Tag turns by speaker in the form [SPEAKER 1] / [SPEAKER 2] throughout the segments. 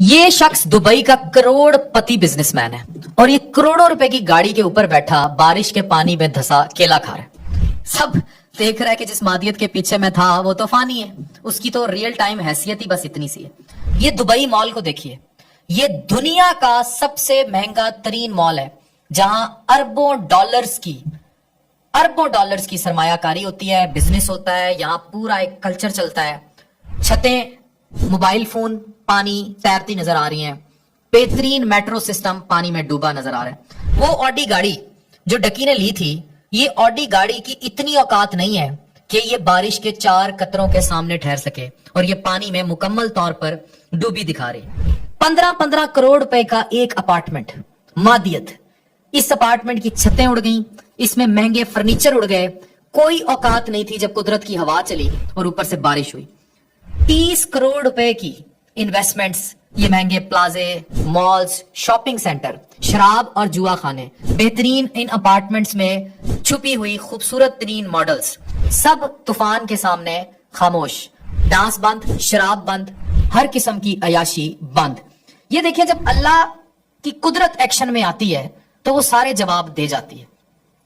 [SPEAKER 1] ये शख्स दुबई का करोड़पति बिजनेसमैन है और ये करोड़ों रुपए की गाड़ी के ऊपर बैठा बारिश के पानी में धंसा केला खा रहा है। सब देख रहा है कि जिस मादियत के पीछे मैं था वो तो फानी है, उसकी तो रियल टाइम हैसियत ही बस इतनी सी है। ये दुबई मॉल को देखिए, ये दुनिया का सबसे महंगा तरीन मॉल है जहां अरबों डॉलर्स की सरमायाकारी होती है, बिजनेस होता है, यहाँ पूरा एक कल्चर चलता है। छतें, मोबाइल फोन पानी तैरती नजर आ रही हैं, बेहतरीन मेट्रो सिस्टम पानी में डूबा नजर आ रहा है। वो ऑडी गाड़ी जो डकी ने ली थी, ये ऑडी गाड़ी की इतनी औकात नहीं है कि ये बारिश के 4 कतरों के सामने ठहर सके और ये पानी में मुकम्मल तौर पर डूबी दिखा रही। 15-15 करोड़ रुपए का एक अपार्टमेंट, मादियत। इस अपार्टमेंट की छतें उड़ गई, इसमें महंगे फर्नीचर उड़ गए। कोई औकात नहीं थी जब कुदरत की हवा चली और ऊपर से बारिश हुई। 30 करोड़ रुपए की इन्वेस्टमेंट्स, ये महंगे प्लाजे, मॉल्स, शॉपिंग सेंटर, शराब और जुआ खाने, बेहतरीन इन अपार्टमेंट्स में छुपी हुई खूबसूरत तरीन मॉडल्स, सब तूफान के सामने खामोश। डांस बंद, शराब बंद, हर किस्म की अयाशी बंद। ये देखिए, जब अल्लाह की कुदरत एक्शन में आती है तो वो सारे जवाब दे जाती है।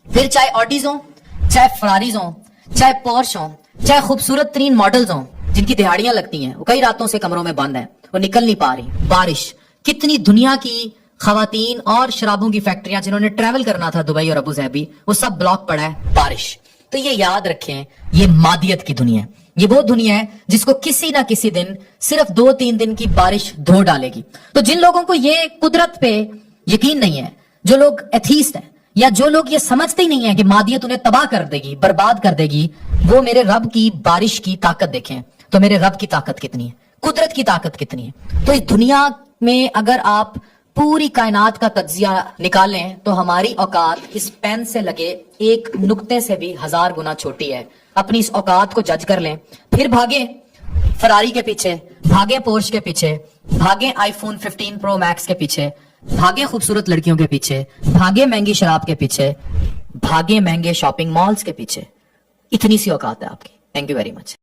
[SPEAKER 1] फिर चाहे ऑडीज हो, चाहे फरारीज हो, चाहे पोर्श हो, चाहे खूबसूरत तरीन मॉडल्स हो जिनकी दिहाड़ियां लगती हैं, वो कई रातों से कमरों में बंद है, वो निकल नहीं पा रही। बारिश, कितनी दुनिया की खवातीन और शराबों की फैक्ट्रियां जिन्होंने ट्रैवल करना था दुबई और अबू धाबी, वो सब ब्लॉक पड़ा है, बारिश। तो ये याद रखें, ये मादियत की दुनिया है। ये वो दुनिया है जिसको किसी ना किसी दिन सिर्फ 2-3 दिन की बारिश धो डालेगी। तो जिन लोगों को ये कुदरत पे यकीन नहीं है, जो लोग एथीस्ट हैं, या जो लोग ये समझते ही नहीं है कि मादियत उन्हें तबाह कर देगी, बर्बाद कर देगी, वो मेरे रब की बारिश की ताकत देखें। तो मेरे रब की ताकत कितनी है, कुदरत की ताकत कितनी है। तो इस दुनिया में अगर आप पूरी कायनात का तज्जिया निकालें तो हमारी औकात इस पेन से लगे एक नुक्ते से भी 1000 गुना छोटी है। अपनी इस औकात को जज कर लें, फिर भागे फरारी के पीछे, भागे पोर्श के पीछे, भागे आईफोन 15 प्रो मैक्स के पीछे, भागे खूबसूरत लड़कियों के पीछे, भागे महंगी शराब के पीछे, भागे महंगे शॉपिंग मॉल्स के पीछे। इतनी सी औकात है आपकी। Thank you very much.